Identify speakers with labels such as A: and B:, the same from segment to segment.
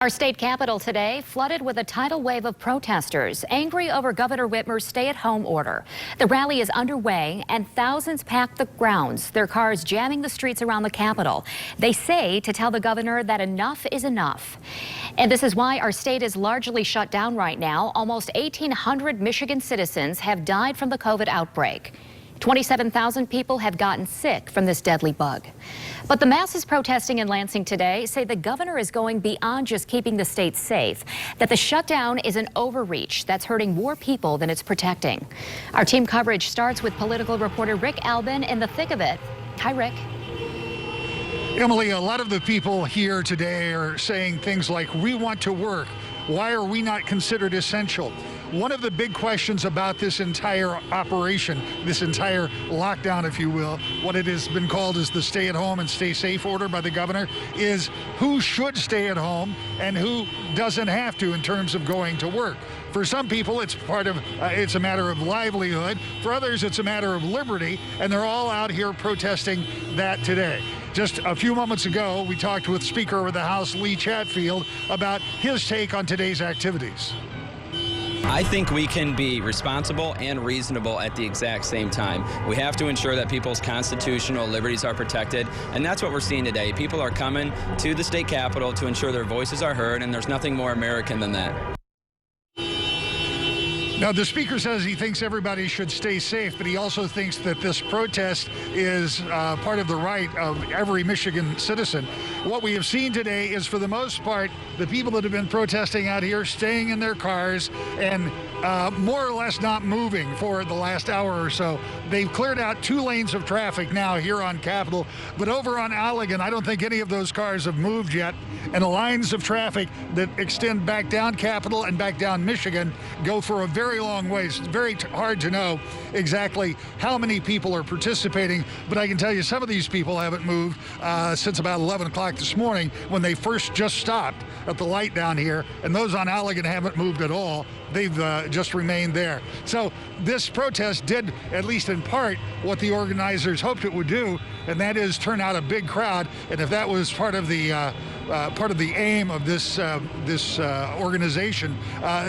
A: Our state capitol today flooded with a tidal wave of protesters angry over Governor Whitmer's stay-at-home order. The rally is underway and thousands packed the grounds, their cars jamming the streets around the Capitol. They say to tell the governor that enough is enough. And this is why our state is largely shut down right now. Almost 1,800 Michigan citizens have died from the COVID outbreak. 27,000 people have gotten sick from this deadly bug. But the masses protesting in Lansing today say the governor is going beyond just keeping the state safe, that the shutdown is an overreach that's hurting more people than it's protecting. Our team coverage starts with political reporter Rick Albin in the thick of it. Hi, Rick.
B: Emily, a lot of the people here today are saying things like, we want to work. Why are we not considered essential? One of the big questions about this entire operation, this entire lockdown, if you will, what it has been called is the stay at home and stay safe order by the governor, is who should stay at home and who doesn't have to in terms of going to work. For some people, it's it's a matter of livelihood. For others, it's a matter of liberty, and they're all out here protesting that today. Just a few moments ago, we talked with Speaker of the House, Lee Chatfield, about his take on today's activities.
C: I think we can be responsible and reasonable at the exact same time. We have to ensure that people's constitutional liberties are protected, and that's what we're seeing today. People are coming to the state capitol to ensure their voices are heard, and there's nothing more American than that.
B: Now, the speaker says he thinks everybody should stay safe, but he also thinks that this protest is part of the right of every Michigan citizen. What we have seen today is, for the most part, the people that have been protesting out here staying in their cars and more or less not moving for the last hour or so. They've cleared out 2 lanes of traffic now here on Capitol, but over on Allegan, I don't think any of those cars have moved yet. And the lines of traffic that extend back down Capitol and back down Michigan go for a very long ways. It's very hard to know exactly how many people are participating, but I can tell you some of these people haven't moved since about 11 o'clock this morning when they first just stopped at the light down here, and those on Allegan haven't moved at all. They've just remained there. So this protest did, at least in part, what the organizers hoped it would do, and that is turn out a big crowd. And if that was part of the aim of this organization,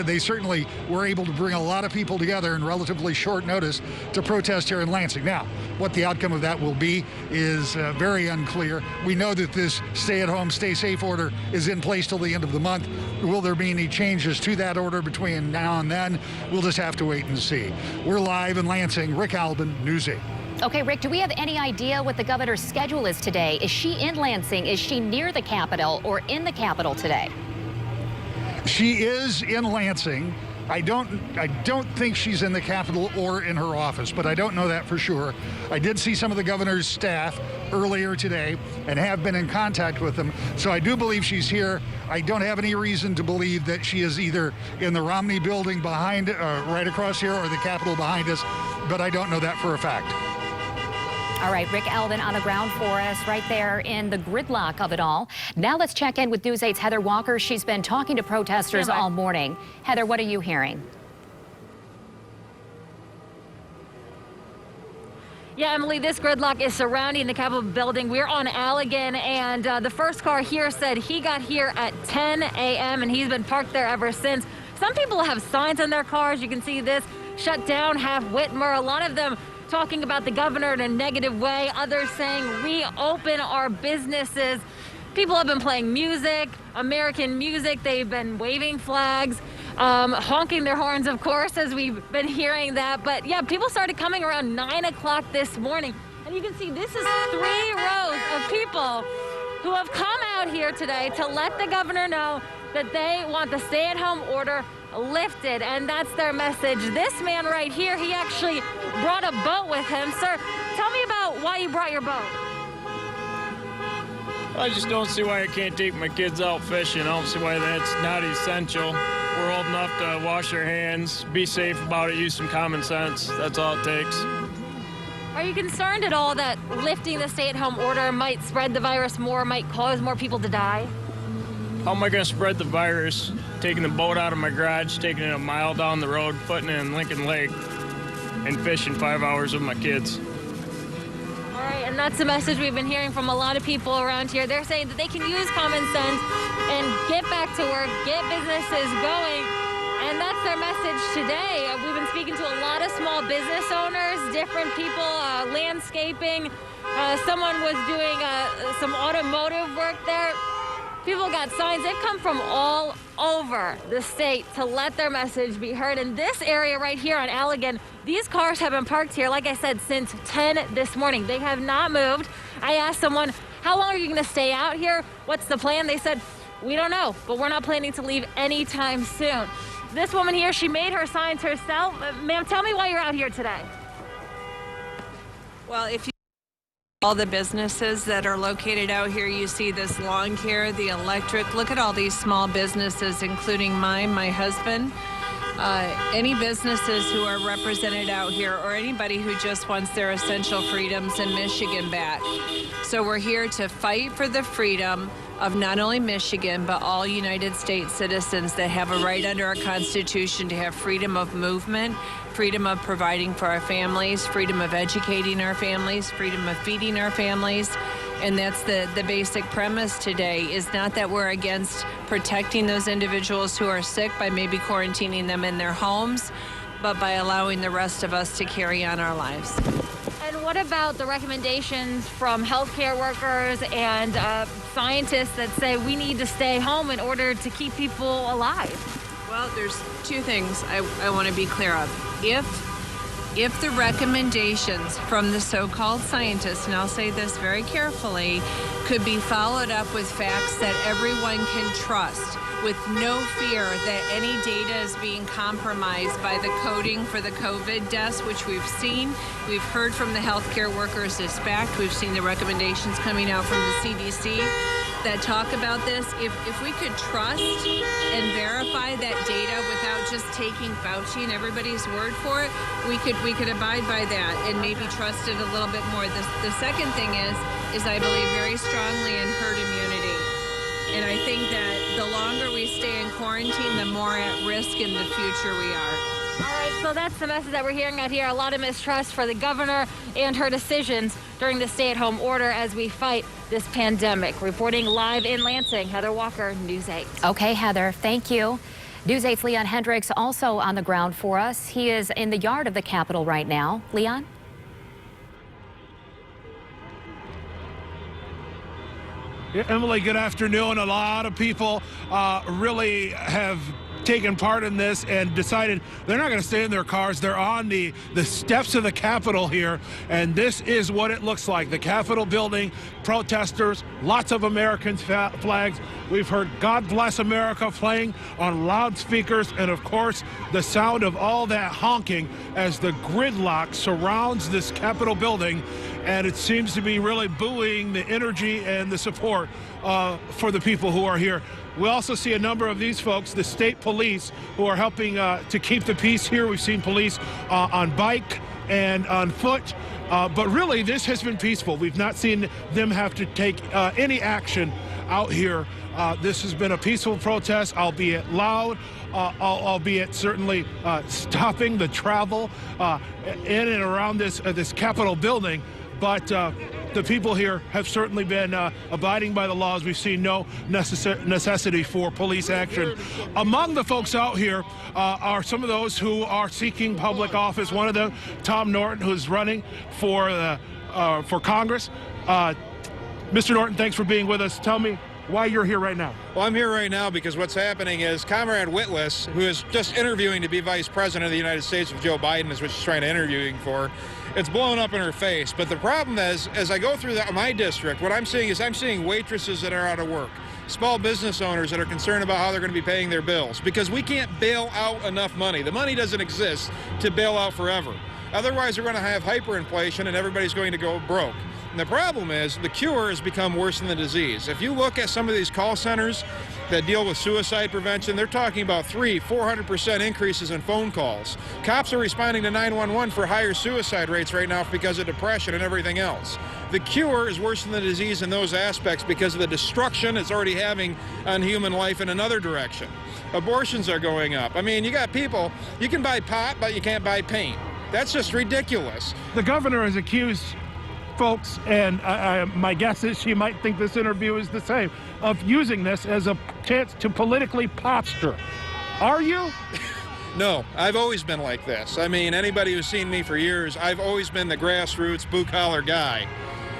B: they certainly were able to bring a lot of people together in relatively short notice to protest here in Lansing. Now, what the outcome of that will be is very unclear. We know that this stay-at-home, stay-safe order is in place till the end of the month. Will there be any changes to that order between now and then? We'll just have to wait and see. We're live in Lansing. Rick Albin, News 8.
A: Okay, Rick, do we have any idea what the governor's schedule is today? Is she in Lansing? Is she near the Capitol or in the Capitol today?
B: She is in Lansing. I don't think she's in the Capitol or in her office, but I don't know that for sure. I did see some of the governor's staff earlier today and have been in contact with them, so I do believe she's here. I don't have any reason to believe that she is either in the Romney building behind, right across here, or the Capitol behind us, but I don't know that for a fact.
A: All right, Rick Albin on the ground for us right there in the gridlock of it all. Now let's check in with News 8's Heather Walker. She's been talking to protesters all morning. Heather, what are you hearing?
D: Yeah, Emily, this gridlock is surrounding the Capitol building. We're on Allegan, and the first car here said he got here at 10 a.m. and he's been parked there ever since. Some people have signs on their cars. You can see this, shut down, have Whitmer. A lot of them talking about the governor in a negative way, others saying reopen our businesses. People have been playing music, American music. They've been waving flags, honking their horns, of course, as we've been hearing that. But yeah, people started coming around 9 o'clock this morning. And you can see this is 3 rows of people who have come out here today to let the governor know that they want the stay-at-home order lifted, and that's their message. This man right here, he actually brought a boat with him. Sir, tell me about why you brought your boat.
E: I just don't see why I can't take my kids out fishing. I don't see why that's not essential. We're old enough to wash our hands, be safe about it, use some common sense. That's all it takes.
D: Are you concerned at all that lifting the stay-at-home order might spread the virus more, might cause more people to die?
E: How am I going to spread the virus? Taking the boat out of my garage, taking it a mile down the road, putting it in Lincoln Lake, and fishing 5 hours with my kids.
D: All right. Right, and that's the message we've been hearing from a lot of people around here. They're saying that they can use common sense and get back to work, get businesses going, and that's their message today. We've been speaking to a lot of small business owners, different people, landscaping. Someone was doing some automotive work there. People got signs. They've come from all over the state to let their message be heard. In this area right here on Allegan, these cars have been parked here, like I said, since 10 this morning. They have not moved. I asked someone, how long are you going to stay out here? What's the plan? They said, we don't know, but we're not planning to leave anytime soon. This woman here, she made her signs herself. Ma'am, tell me why you're out here today.
F: Well, if you all the businesses that are located out here, you see this lawn care, the electric. Look at all these small businesses, including mine, my husband. Any businesses who are represented out here, or anybody who just wants their essential freedoms in Michigan back. So we're here to fight for the freedom of not only Michigan, but all United States citizens that have a right under our Constitution to have freedom of movement, freedom of providing for our families, freedom of educating our families, freedom of feeding our families. And that's the basic premise today, is not that we're against protecting those individuals who are sick by maybe quarantining them in their homes, but by allowing the rest of us to carry on our lives.
D: And what about the recommendations from healthcare workers and scientists that say we need to stay home in order to keep people alive?
F: Well, there's two things I want to be clear of. If the recommendations from the so-called scientists, and I'll say this very carefully, could be followed up with facts that everyone can trust, with no fear that any data is being compromised by the coding for the COVID deaths, which we've seen. We've heard from the healthcare workers this fact. We've seen the recommendations coming out from the CDC that talk about this. If we could trust and verify that data without just taking Fauci and everybody's word for it, we could abide by that and maybe trust it a little bit more. The second thing is I believe very strongly in herd immunity. And I think that the longer we stay in quarantine, the more at risk in the future we are.
D: All right, so that's the message that we're hearing out here. A lot of mistrust for the governor and her decisions during the stay-at-home order as we fight this pandemic. Reporting live in Lansing, Heather Walker, News 8.
A: Okay, Heather, thank you. News 8's Leon Hendricks also on the ground for us. He is in the yard of the Capitol right now. Leon?
G: Yeah, Emily, good afternoon. A lot of people really have taken part in this and decided they're not going to stay in their cars. They're on the steps of the Capitol here, and this is what it looks like. The Capitol building, protesters, lots of American flags. We've heard God Bless America playing on loudspeakers, and of course the sound of all that honking as the gridlock surrounds this Capitol building, and it seems to be really buoying the energy and the support for the people who are here. We also see a number of these folks, the state police, who are helping to keep the peace here. We've seen police on bike and on foot, but really this has been peaceful. We've not seen them have to take any action out here. This has been a peaceful protest, albeit loud, albeit certainly stopping the travel in and around this Capitol building. But the people here have certainly been abiding by the laws. We've seen no necessity for police action. Among the folks out here are some of those who are seeking public office. One of them, Tom Norton, who's running for Congress. Mr. Norton, thanks for being with us. Tell me why you're here right now.
H: Well, I'm here right now because what's happening is Comrade Whitlis, who is just interviewing to be vice president of the United States with Joe Biden, is what she's trying to interviewing for. It's blown up in her face. But the problem is, as I go through my district, what I'm seeing is I'm seeing waitresses that are out of work, small business owners that are concerned about how they're going to be paying their bills because we can't bail out enough money. The money doesn't exist to bail out forever. Otherwise, we're going to have hyperinflation and everybody's going to go broke. And the problem is the cure has become worse than the disease. If you look at some of these call centers that deal with suicide prevention, they're talking about 400% increases in phone calls. Cops are responding to 911 for higher suicide rates right now because of depression and everything else. The cure is worse than the disease in those aspects because of the destruction it's already having on human life in another direction. Abortions are going up. I mean, you got people, you can buy pot, but you can't buy paint. That's just ridiculous.
G: The governor has accused folks, and my guess is she might think this interview is the same, of using this as a chance to politically posture. Are you?
H: No, I've always been like this. I mean, anybody who's seen me for years, I've always been the grassroots, blue-collar guy.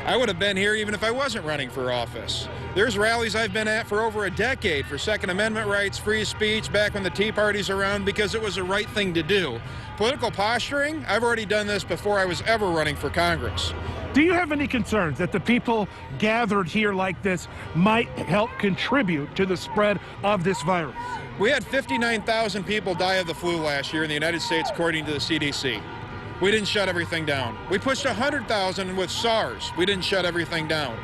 H: I would have been here even if I wasn't running for office. There's rallies I've been at for over a decade for Second Amendment rights, free speech, back when the Tea Party's around, because it was the right thing to do. Political posturing, I've already done this before I was ever running for Congress.
G: Do you have any concerns that the people gathered here like this might help contribute to the spread of this virus?
H: We had 59,000 people die of the flu last year in the United States, according to the CDC. We didn't shut everything down. We pushed 100,000 with SARS. We didn't shut everything down.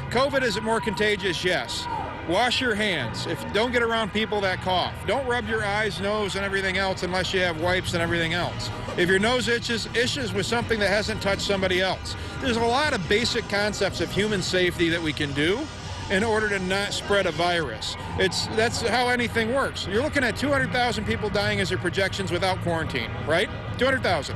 H: COVID, is it more contagious? Yes. Wash your hands. Don't get around people that cough. Don't rub your eyes, nose, and everything else unless you have wipes and everything else. If your nose itches with something that hasn't touched somebody else. There's a lot of basic concepts of human safety that we can do in order to not spread a virus. That's how anything works. You're looking at 200,000 people dying as their projections without quarantine, right? 200,000.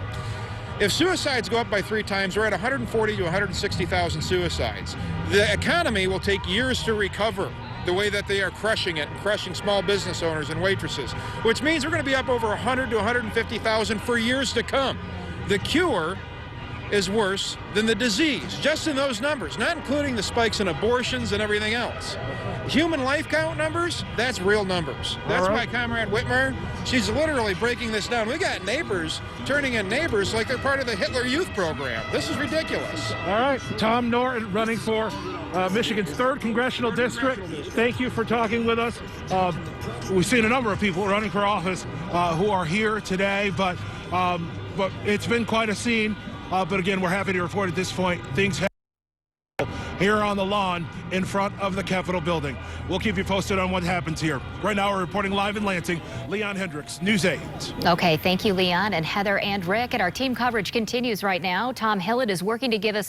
H: If suicides go up by 3 times, we're at 140 to 160,000 suicides. The economy will take years to recover the way that they are crushing it and crushing small business owners and waitresses, which means we're going to be up over 100 to 150,000 for years to come. The cure is worse than the disease, just in those numbers, not including the spikes in abortions and everything else. Human life count numbers, that's real numbers. That's why Comrade Whitmer, she's literally breaking this down. We got neighbors turning in neighbors like they're part of the Hitler Youth Program. This is ridiculous.
G: All right, Tom Norton running for Michigan's 3rd Congressional District. Thank you for talking with us. We've seen a number of people running for office who are here today, but it's been quite a scene. But again, we're happy to report at this point things happen here on the lawn in front of the Capitol building. We'll keep you posted on what happens here. Right now, we're reporting live in Lansing. Leon Hendricks, News 8.
A: Okay, thank you, Leon and Heather and Rick. And our team coverage continues right now. Tom Hillett is working to give us